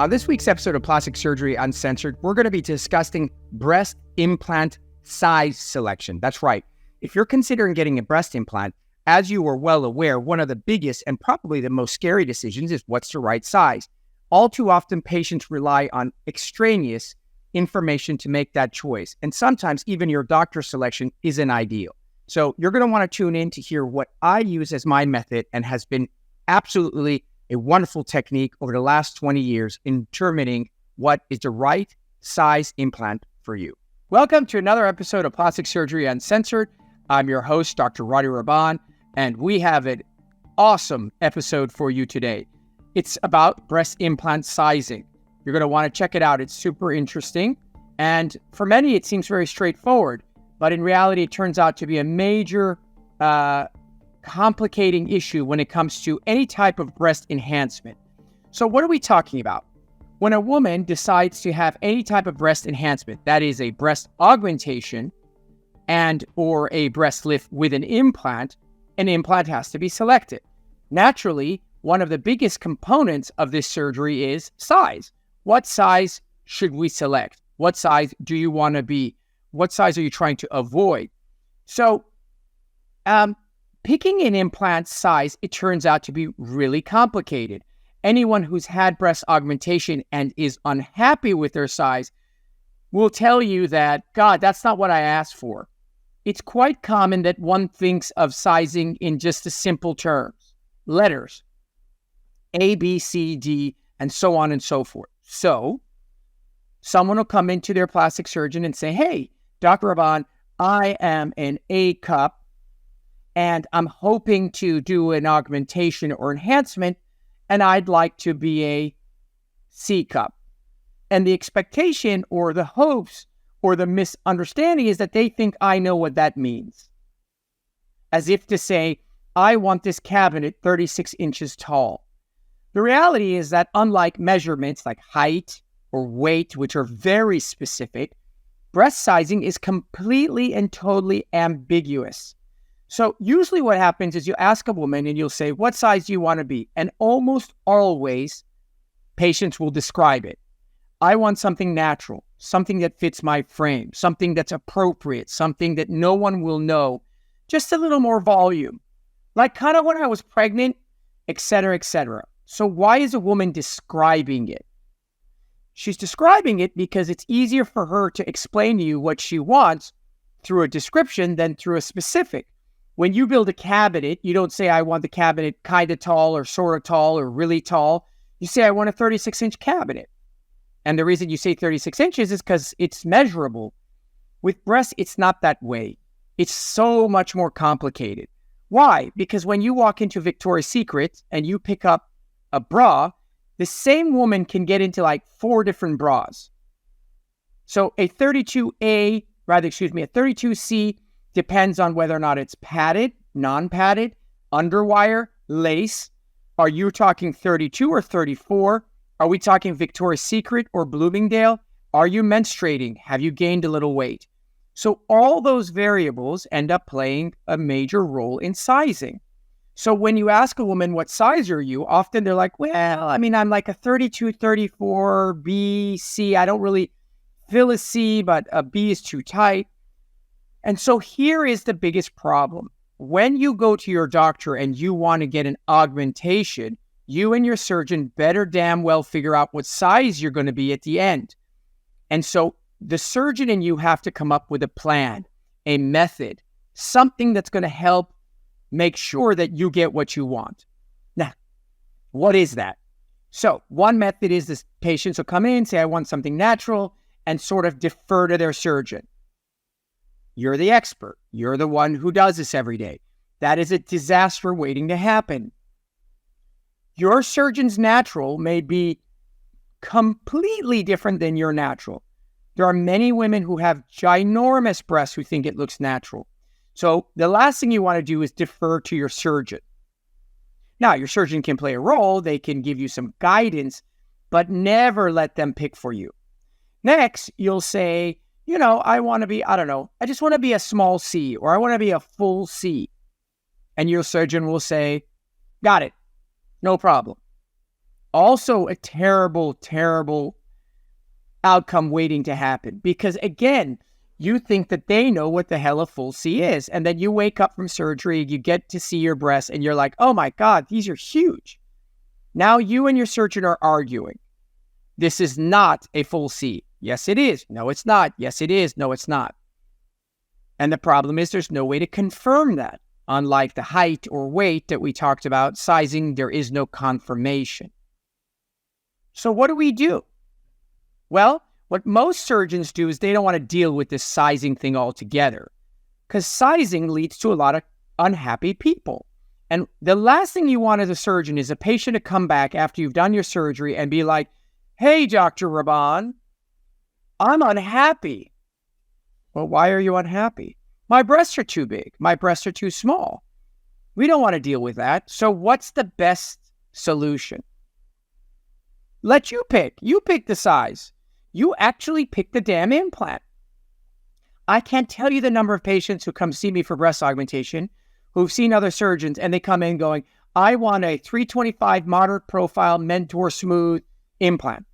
On this week's episode of Plastic Surgery Uncensored, we're going to be discussing breast implant size selection. That's right. If you're considering getting a breast implant, as you are well aware, one of the biggest and probably the most scary decisions is what's the right size. All too often, patients rely on extraneous information to make that choice. And sometimes even your doctor selection isn't ideal. So you're going to want to tune in to hear what I use as my method and has been absolutely a wonderful technique over the last 20 years in determining what is the right size implant for you. Welcome to another episode of Plastic Surgery Uncensored. I'm your host, Dr. Roddy Raban, and we have an awesome episode for you today. It's about breast implant sizing. You're going to want to check it out. It's super interesting. And for many, it seems very straightforward. But in reality, it turns out to be a major complicating issue when it comes to any type of breast enhancement. So what are we talking about? When a woman decides to have any type of breast enhancement, that is a breast augmentation and or a breast lift with an implant has to be selected. Naturally, one of the biggest components of this surgery is size. What size should we select? What size do you want to be? What size are you trying to avoid? So, picking an implant size, it turns out to be really complicated. Anyone who's had breast augmentation and is unhappy with their size will tell you that, God, that's not what I asked for. It's quite common that one thinks of sizing in just the simple terms, letters, A, B, C, D, and so on and so forth. So, someone will come into their plastic surgeon and say, hey, Dr. Raban, I am an A cup, and I'm hoping to do an augmentation or enhancement, and I'd like to be a C cup. And the expectation or the hopes or the misunderstanding is that they think I know what that means. As if to say, I want this cabinet 36 inches tall. The reality is that unlike measurements like height or weight, which are very specific, breast sizing is completely and totally ambiguous. So usually what happens is you ask a woman and you'll say, what size do you want to be? And almost always, patients will describe it. I want something natural, something that fits my frame, something that's appropriate, something that no one will know, just a little more volume. Like kind of when I was pregnant, etc., etc. So why is a woman describing it? She's describing it because it's easier for her to explain to you what she wants through a description than through a specific. When you build a cabinet, you don't say, I want the cabinet kind of tall or sort of tall or really tall. You say, I want a 36-inch cabinet. And the reason you say 36 inches is because it's measurable. With breasts, it's not that way. It's so much more complicated. Why? Because when you walk into Victoria's Secret and you pick up a bra, the same woman can get into like 4 different bras. So a 32C depends on whether or not it's padded, non-padded, underwire, lace. Are you talking 32 or 34? Are we talking Victoria's Secret or Bloomingdale? Are you menstruating? Have you gained a little weight? So all those variables end up playing a major role in sizing. So when you ask a woman, what size are you? Often they're like, well, I mean, I'm like a 32, 34, B, C. I don't really feel a C, but a B is too tight. And so here is the biggest problem. When you go to your doctor and you want to get an augmentation, you and your surgeon better damn well figure out what size you're going to be at the end. And so the surgeon and you have to come up with a plan, a method, something that's going to help make sure that you get what you want. Now, what is that? So one method is this: patients will come in, say, I want something natural, and sort of defer to their surgeon. You're the expert. You're the one who does this every day. That is a disaster waiting to happen. Your surgeon's natural may be completely different than your natural. There are many women who have ginormous breasts who think it looks natural. So the last thing you want to do is defer to your surgeon. Now, your surgeon can play a role. They can give you some guidance, but never let them pick for you. Next, you'll say, I want to be, I just want to be a small C, or I want to be a full C. And your surgeon will say, got it, no problem. Also a terrible, terrible outcome waiting to happen. Because again, you think that they know what the hell a full C is. And then you wake up from surgery, you get to see your breasts, and you're like, oh my God, these are huge. Now you and your surgeon are arguing. This is not a full C. Yes, it is. No, it's not. Yes, it is. No, it's not. And the problem is there's no way to confirm that. Unlike the height or weight that we talked about, sizing, there is no confirmation. So what do? Well, what most surgeons do is they don't want to deal with this sizing thing altogether, because sizing leads to a lot of unhappy people. And the last thing you want as a surgeon is a patient to come back after you've done your surgery and be like, hey, Dr. Raban, I'm unhappy. Well, why are you unhappy? My breasts are too big. My breasts are too small. We don't want to deal with that. So what's the best solution? Let you pick. You pick the size. You actually pick the damn implant. I can't tell you the number of patients who come see me for breast augmentation who've seen other surgeons and they come in going, I want a 325 moderate profile Mentor Smooth implant.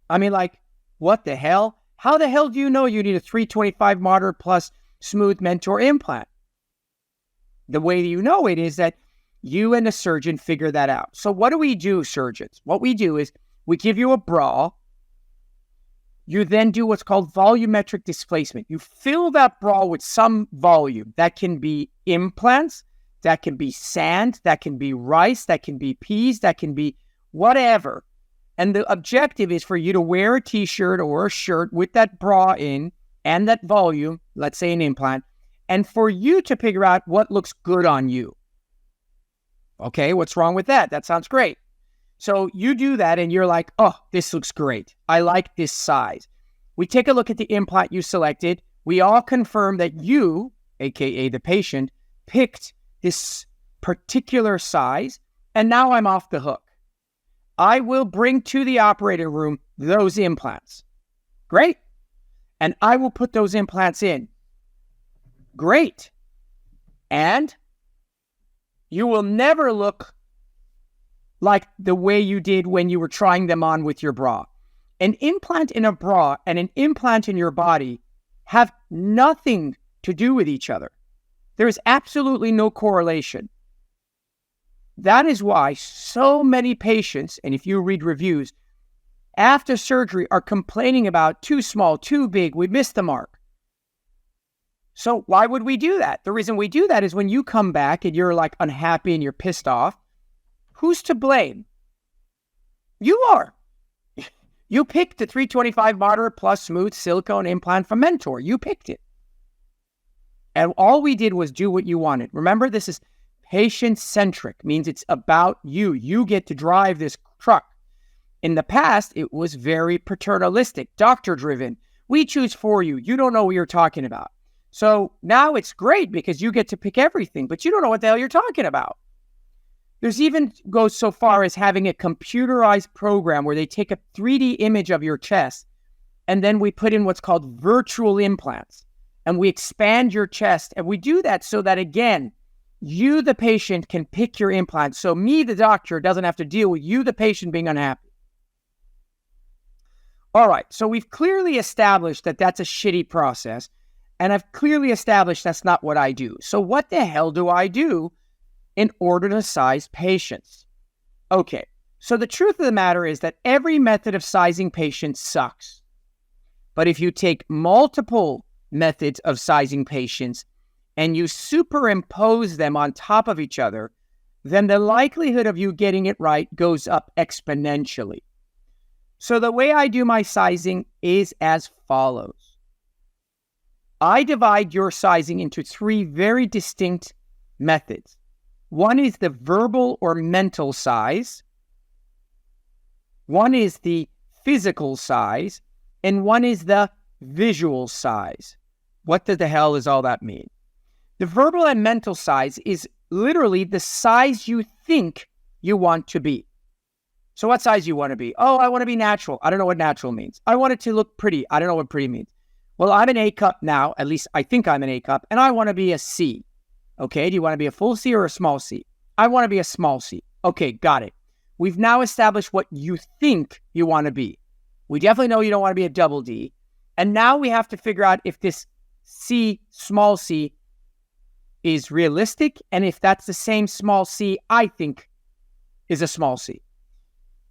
I mean, like, what the hell? How the hell do you know you need a 325 moderate plus smooth Mentor implant? The way you know it is that you and the surgeon figure that out. So what do we do, surgeons? What we do is we give you a bra. You then do what's called volumetric displacement. You fill that bra with some volume. That can be implants, that can be sand, that can be rice, that can be peas, that can be whatever. And the objective is for you to wear a t-shirt or a shirt with that bra in and that volume, let's say an implant, and for you to figure out what looks good on you. Okay, what's wrong with that? That sounds great. So you do that and you're like, oh, this looks great. I like this size. We take a look at the implant you selected. We all confirm that you, aka the patient, picked this particular size, and now I'm off the hook. I will bring to the operating room those implants. Great. And I will put those implants in. Great. And you will never look like the way you did when you were trying them on with your bra. An implant in a bra and an implant in your body have nothing to do with each other. There is absolutely no correlation. That is why so many patients, and if you read reviews, after surgery are complaining about too small, too big, we missed the mark. So why would we do that? The reason we do that is when you come back and you're like unhappy and you're pissed off, who's to blame? You are. You picked the 325 moderate plus smooth silicone implant from Mentor. You picked it. And all we did was do what you wanted. Remember, this is patient-centric, means it's about you. You get to drive this truck. In the past, it was very paternalistic, doctor-driven. We choose for you. You don't know what you're talking about. So now it's great because you get to pick everything, but you don't know what the hell you're talking about. There's even goes so far as having a computerized program where they take a 3D image of your chest, and then we put in what's called virtual implants, and we expand your chest. And we do that so that, again, you, the patient, can pick your implant. So me, the doctor, doesn't have to deal with you, the patient, being unhappy. All right, so we've clearly established that that's a shitty process, and I've clearly established that's not what I do. So what the hell do I do in order to size patients? Okay, so the truth of the matter is that every method of sizing patients sucks. But if you take multiple methods of sizing patients and you superimpose them on top of each other, then the likelihood of you getting it right goes up exponentially. So the way I do my sizing is as follows. I divide your sizing into three very distinct methods. One is the verbal or mental size. One is the physical size. And one is the visual size. What the hell does all that mean? The verbal and mental size is literally the size you think you want to be. So what size do you want to be? Oh, I want to be natural. I don't know what natural means. I want it to look pretty. I don't know what pretty means. Well, I'm an A cup now. At least I think I'm an A cup. And I want to be a C. Okay, do you want to be a full C or a small C? I want to be a small C. Okay, got it. we've now established what you think you want to be. We definitely know you don't want to be a double D. And now we have to figure out if this C, small c, is realistic, and if that's the same small c I think is a small c.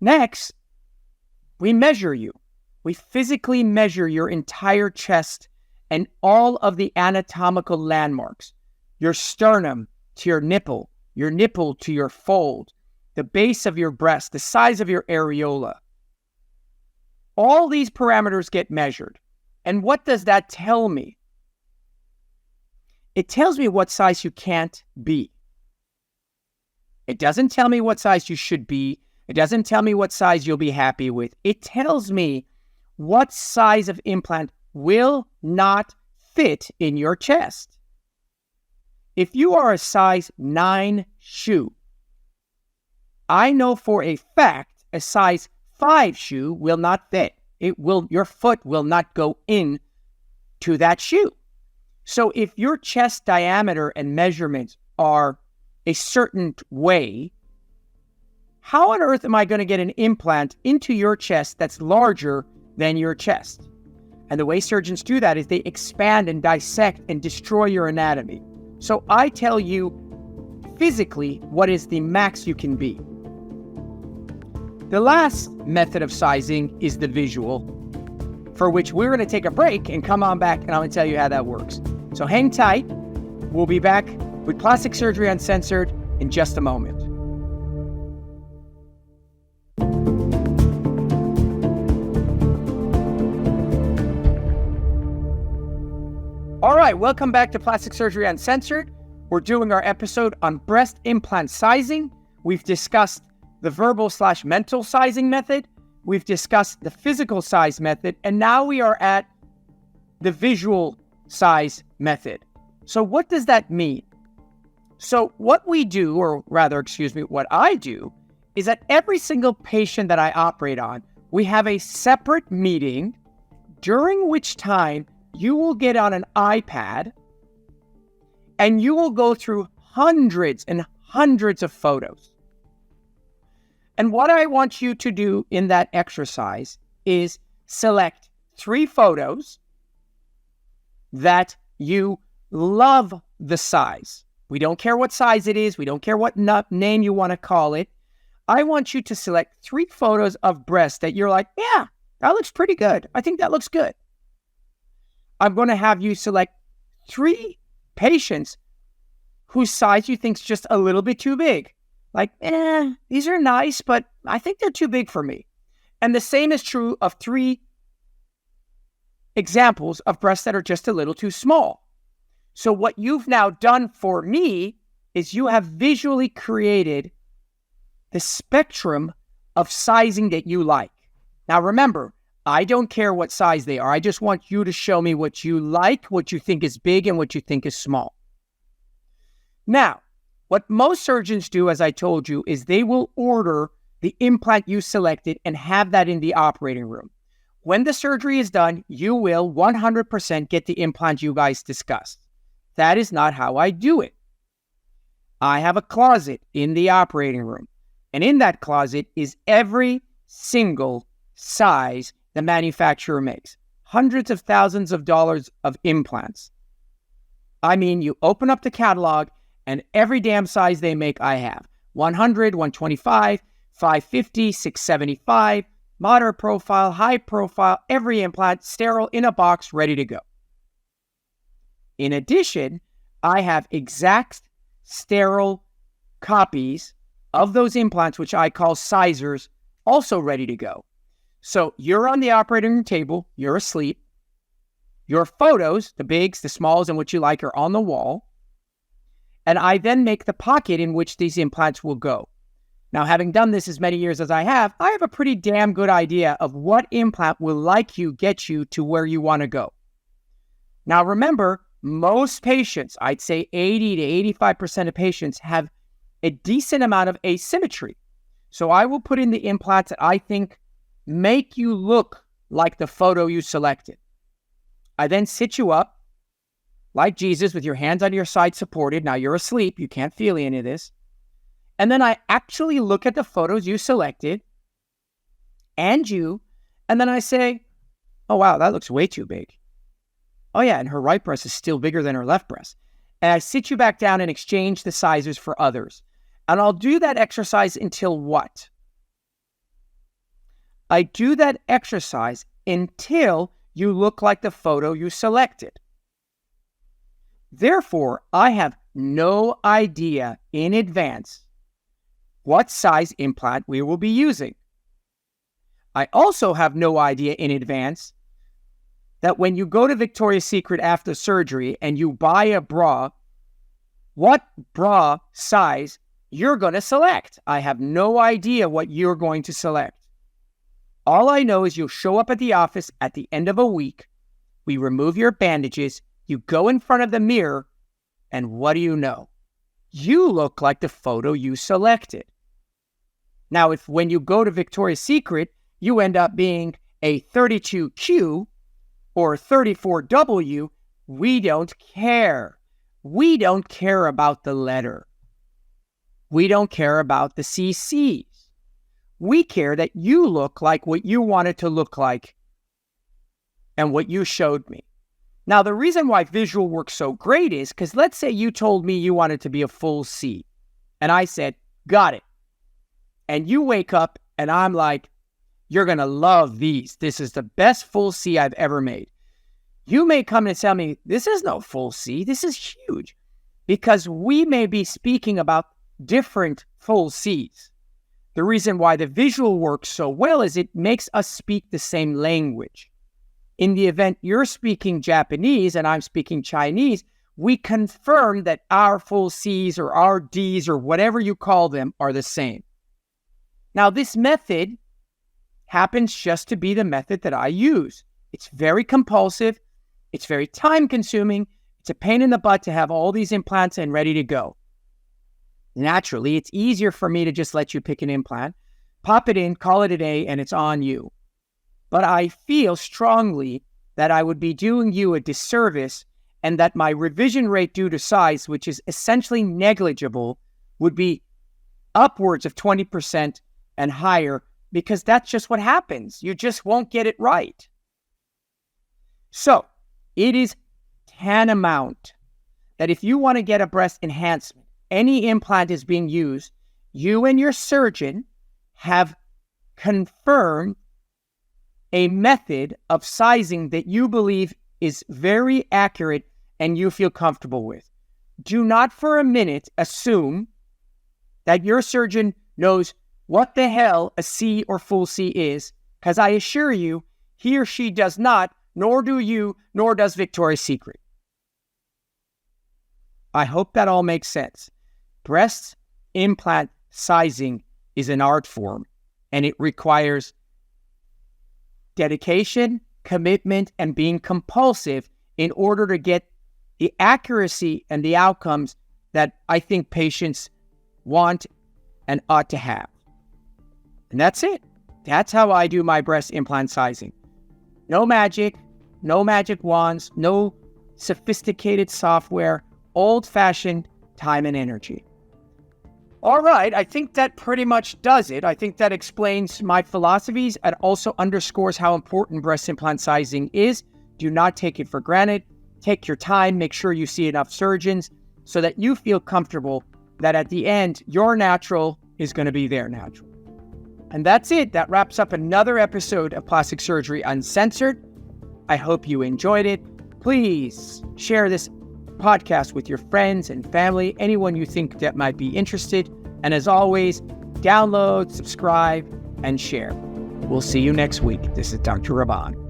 Next, we measure you. We physically measure your entire chest and all of the anatomical landmarks. Your sternum to your nipple to your fold, the base of your breast, the size of your areola. All these parameters get measured. And what does that tell me? It tells me what size you can't be. It doesn't tell me what size you should be. It doesn't tell me what size you'll be happy with. It tells me what size of implant will not fit in your chest. If you are a size 9 shoe, I know for a fact a size 5 shoe will not fit. Your foot will not go in to that shoe. So if your chest diameter and measurements are a certain way, how on earth am I going to get an implant into your chest that's larger than your chest? And the way surgeons do that is they expand and dissect and destroy your anatomy. So I tell you physically what is the max you can be. The last method of sizing is the visual, for which we're going to take a break and come on back and I'm going to tell you how that works. So hang tight. We'll be back with Plastic Surgery Uncensored in just a moment. All right, welcome back to Plastic Surgery Uncensored. We're doing our episode on breast implant sizing. We've discussed the verbal/mental sizing method. We've discussed the physical size method. And now we are at the visual size method. So what does that mean? So what we do, or rather, what I do, is that every single patient that I operate on, we have a separate meeting during which time you will get on an iPad and you will go through hundreds and hundreds of photos. And what I want you to do in that exercise is select 3 photos that you love the size. We don't care what size it is. We don't care what name you want to call it. I want you to select 3 photos of breasts that you're like, yeah, that looks pretty good. I think that looks good. I'm going to have you select 3 patients whose size you think is just a little bit too big. Like, these are nice, but I think they're too big for me. And the same is true of 3 examples of breasts that are just a little too small. So what you've now done for me is you have visually created the spectrum of sizing that you like. Now remember, I don't care what size they are. I just want you to show me what you like, what you think is big, and what you think is small. Now, what most surgeons do, as I told you, is they will order the implant you selected and have that in the operating room. When the surgery is done, you will 100% get the implant you guys discussed. That is not how I do it. I have a closet in the operating room, and in that closet is every single size the manufacturer makes. Hundreds of thousands of dollars of implants. I mean, you open up the catalog and every damn size they make I have. 100, 125, 550, 675, moderate profile, high profile, every implant, sterile, in a box, ready to go. In addition, I have exact sterile copies of those implants, which I call sizers, also ready to go. So you're on the operating room table, you're asleep. Your photos, the bigs, the smalls, and what you like are on the wall. And I then make the pocket in which these implants will go. Now, having done this as many years as I have a pretty damn good idea of what implant will get you to where you want to go. Now, remember, most patients, I'd say 80 to 85% of patients, have a decent amount of asymmetry. So I will put in the implants that I think make you look like the photo you selected. I then sit you up like Jesus with your hands on your side supported. Now you're asleep. You can't feel any of this. And then I actually look at the photos you selected and then I say, oh, wow, that looks way too big. Oh, yeah, and her right breast is still bigger than her left breast. And I sit you back down and exchange the sizes for others. And I'll do that exercise until what? I do that exercise until you look like the photo you selected. Therefore, I have no idea in advance what size implant we will be using. I also have no idea in advance that when you go to Victoria's Secret after surgery and you buy a bra, what bra size you're going to select. I have no idea what you're going to select. All I know is you'll show up at the office at the end of a week. We remove your bandages. You go in front of the mirror, and what do you know? You look like the photo you selected. Now, if when you go to Victoria's Secret, you end up being a 32Q or 34W, we don't care. We don't care about the letter. We don't care about the CCs. We care that you look like what you wanted to look like and what you showed me. Now, the reason why visual works so great is because let's say you told me you wanted to be a full C, and I said, got it. And you wake up and I'm like, you're going to love these. This is the best full C I've ever made. You may come and tell me, this is no full C. This is huge. Because we may be speaking about different full Cs. The reason why the visual works so well is it makes us speak the same language. In the event you're speaking Japanese and I'm speaking Chinese, we confirm that our full Cs or our Ds or whatever you call them are the same. Now, this method happens just to be the method that I use. It's very compulsive. It's very time-consuming. It's a pain in the butt to have all these implants and ready to go. Naturally, it's easier for me to just let you pick an implant, pop it in, call it a day, and it's on you. But I feel strongly that I would be doing you a disservice and that my revision rate due to size, which is essentially negligible, would be upwards of 20% and higher because that's just what happens. You just won't get it right. So, it is tantamount that if you want to get a breast enhancement, any implant is being used, you and your surgeon have confirmed a method of sizing that you believe is very accurate and you feel comfortable with. Do not for a minute assume that your surgeon knows what the hell a C or full C is, because I assure you, he or she does not, nor do you, nor does Victoria's Secret. I hope that all makes sense. Breast implant sizing is an art form, and it requires dedication, commitment, and being compulsive in order to get the accuracy and the outcomes that I think patients want and ought to have. And that's it. That's how I do my breast implant sizing. No magic wands, no sophisticated software, old-fashioned time and energy. All right, I think that pretty much does it. I think that explains my philosophies and also underscores how important breast implant sizing is. Do not take it for granted. Take your time, make sure you see enough surgeons so that you feel comfortable that at the end, your natural is going to be their natural. And that's it. That wraps up another episode of Plastic Surgery Uncensored. I hope you enjoyed it. Please share this podcast with your friends and family, anyone you think that might be interested. And as always, download, subscribe, and share. We'll see you next week. This is Dr. Raban.